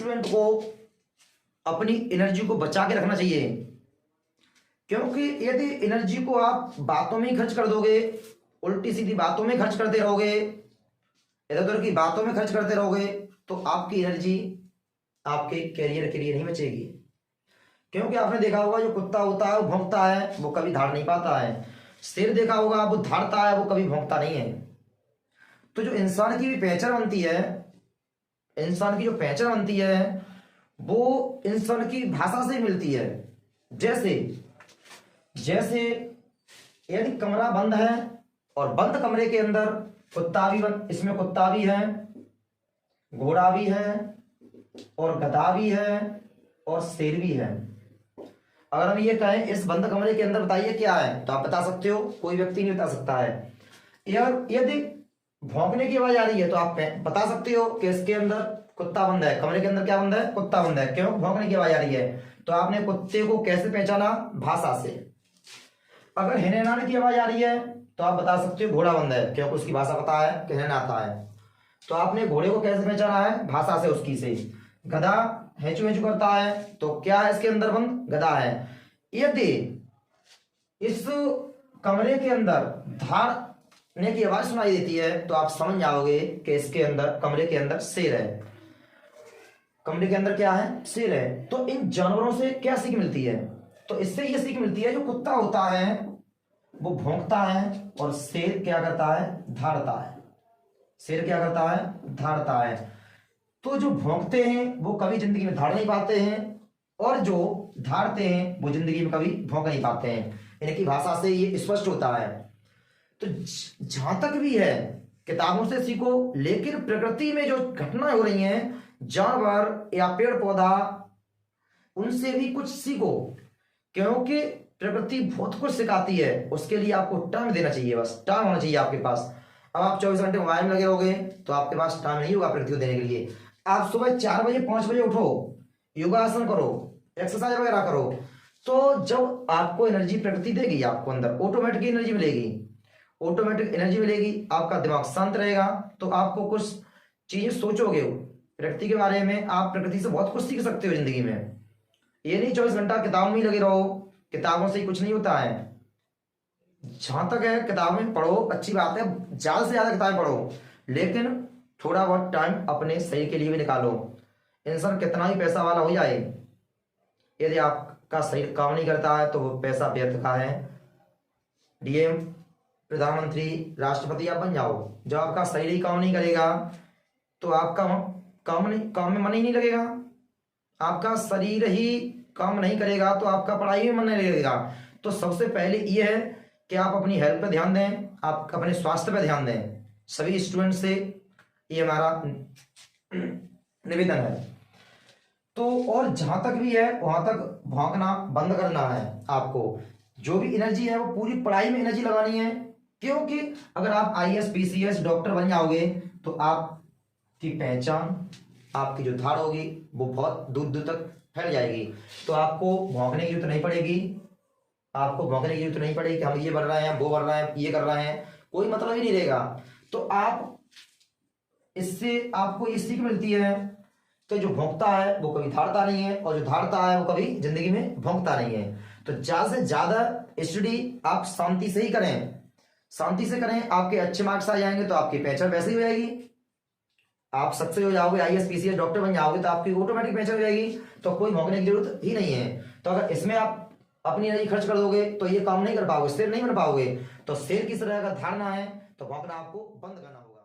Student को अपनी energy को बचा के रखना चाहिए, क्योंकि यदि एनर्जी को आप बातों में ही खर्च कर दोगे, उल्टी सीधी बातों में खर्च करते रहोगे, इधर उधर की बातों में खर्च करते रहोगे, तो आपकी एनर्जी आपके कैरियर के लिए नहीं बचेगी। क्योंकि आपने देखा होगा जो कुत्ता होता है वो भौंकता है, वो कभी धाड़ नहीं पाता है। शेर देखा होगा वो धाड़ता है, वो कभी भौंकता नहीं है। तो जो इंसान की भी पहचान बनती है, इंसान की जो पहचान बनती है वो इंसान की भाषा से मिलती है। जैसे जैसे यदि कमरा बंद है और बंद कमरे के अंदर कुत्ता भी इसमें कुत्ता भी है, घोड़ा भी है और गधा भी है और शेर भी है। अगर हम ये कहें इस बंद कमरे के अंदर बताइए क्या है, तो आप बता सकते हो? कोई व्यक्ति नहीं बता सकता है। यार यदि भौंकने की आवाज आ रही है तो आप बता सकते हो कि इसके अंदर कुत्ता बंद है, कमरे के अंदर क्या बंद है? कुत्ता बंद है। क्यों? भौंकने की आवाज आ रही है। तो आपने कुत्ते को कैसे पहचाना? भाषा से। अगर हिनहिनाने की आवाज आ रही है तो आप बता सकते हो घोड़ा बंद है, क्योंकि उसकी भाषा पता है कि हिनहिनाता है। तो आपने घोड़े को कैसे पहचाना है? भाषा से, उसकी से। गधा हेचू हेचू करता है तो क्या है इसके अंदर बंद? गधा है। यदि इस कमरे के अंदर धाड़ने की आवाज सुनाई देती है तो आप समझ जाओगे कि इसके अंदर, कमरे के अंदर शेर है। कमरे के अंदर क्या है? शेर है। तो इन जानवरों से क्या सीख मिलती है? तो इससे ये सीख मिलती है जो कुत्ता होता है वो भौंकता है और शेर क्या करता है? धाड़ता है। शेर क्या करता है? धाड़ता है। तो जो भौंकते हैं वो कभी जिंदगी में धाड़ नहीं पाते हैं, और जो धाड़ते हैं वो जिंदगी में कभी भौंक नहीं पाते हैं। इनकी भाषा से ये स्पष्ट होता है। तो जहां तक भी है किताबों से सीखो, लेकिन प्रकृति में जो घटनाएं हो रही हैं, जानवर या पेड़ पौधा, उनसे भी कुछ सीखो, क्योंकि प्रकृति बहुत कुछ सिखाती है। उसके लिए आपको टाइम देना चाहिए, बस टाइम होना चाहिए आपके पास। अब आप 24 घंटे मोबाइल में लगे रहोगे तो आपके पास टाइम नहीं होगा प्रकृति को देने के लिए। आप सुबह 4 बजे 5 बजे उठो, योगासन करो, एक्सरसाइज वगैरह करो, तो जब आपको एनर्जी प्रकृति देगी, आपको अंदर ऑटोमेटिक एनर्जी मिलेगी, ऑटोमेटिक एनर्जी मिलेगी, आपका दिमाग शांत रहेगा, तो आपको कुछ चीजें सोचोगे प्रकृति के बारे में। आप प्रकृति से बहुत कुछ सीख सकते हो जिंदगी में। ये नहीं 24 घंटा किताबों में ही लगे रहो, किताबों से ही कुछ नहीं होता है। जहां तक है किताबें पढ़ो, अच्छी बात है, ज्यादा से ज्यादा किताबें पढ़ो, लेकिन थोड़ा बहुत टाइम अपने शरीर के लिए भी निकालो। इंसान कितना ही पैसा वाला हो जाए, यदि आपका शरीर काम नहीं करता है तो वो पैसा व्यर्थ का है। डीएम, प्रधानमंत्री, राष्ट्रपति आप बन जाओ, जब आपका शरीर ही काम नहीं करेगा तो आपका काम में मन ही नहीं लगेगा। आपका शरीर ही काम नहीं करेगा तो आपका पढ़ाई में मन नहीं लगेगा। तो सबसे पहले ये है कि आप अपनी हेल्थ पे ध्यान दें, आप अपने स्वास्थ्य पे ध्यान दें। सभी स्टूडेंट से ये हमारा निवेदन है। तो और जहां तक भी है वहां तक भौंकना बंद करना है आपको। जो भी एनर्जी है वो पूरी पढ़ाई में एनर्जी लगानी है, क्योंकि अगर आप आईएएस, पीसीएस, डॉक्टर बन जाओगे तो आपकी पहचान, आपकी जो धाड़ होगी वो बहुत दूर दूर तक फैल जाएगी। तो आपको भौंकने की जरूरत नहीं पड़ेगी, आपको भौंकने की जरूरत नहीं पड़ेगी कि हम ये बन रहे हैं, वो बन रहे हैं, ये कर रहे हैं, कोई मतलब ही नहीं रहेगा। तो आप इससे आपको ये सीख मिलती है कि जो भौंकता है वो कभी धाड़ता नहीं है, और जो धाड़ता है वो कभी जिंदगी में भौंकता नहीं है। तो ज्यादा से ज्यादा स्टडी आप शांति से ही करें, शांति से करें, आपके अच्छे मार्क्स आ जाएंगे तो आपकी पहचान वैसे ही हो जाएगी। आप सक्सेस हो जाओगे, आईएएस, पीसीएस, डॉक्टर बन जाओगे तो आपकी ऑटोमेटिक पहचान हो जाएगी। तो कोई भौंकने की जरूरत ही नहीं है। तो अगर इसमें आप अपनी एनर्जी खर्च कर दोगे तो ये काम नहीं कर पाओगे, शेर नहीं बन पाओगे। तो शेर की तरह अगर धारना है तो भौंकना आपको बंद करना होगा।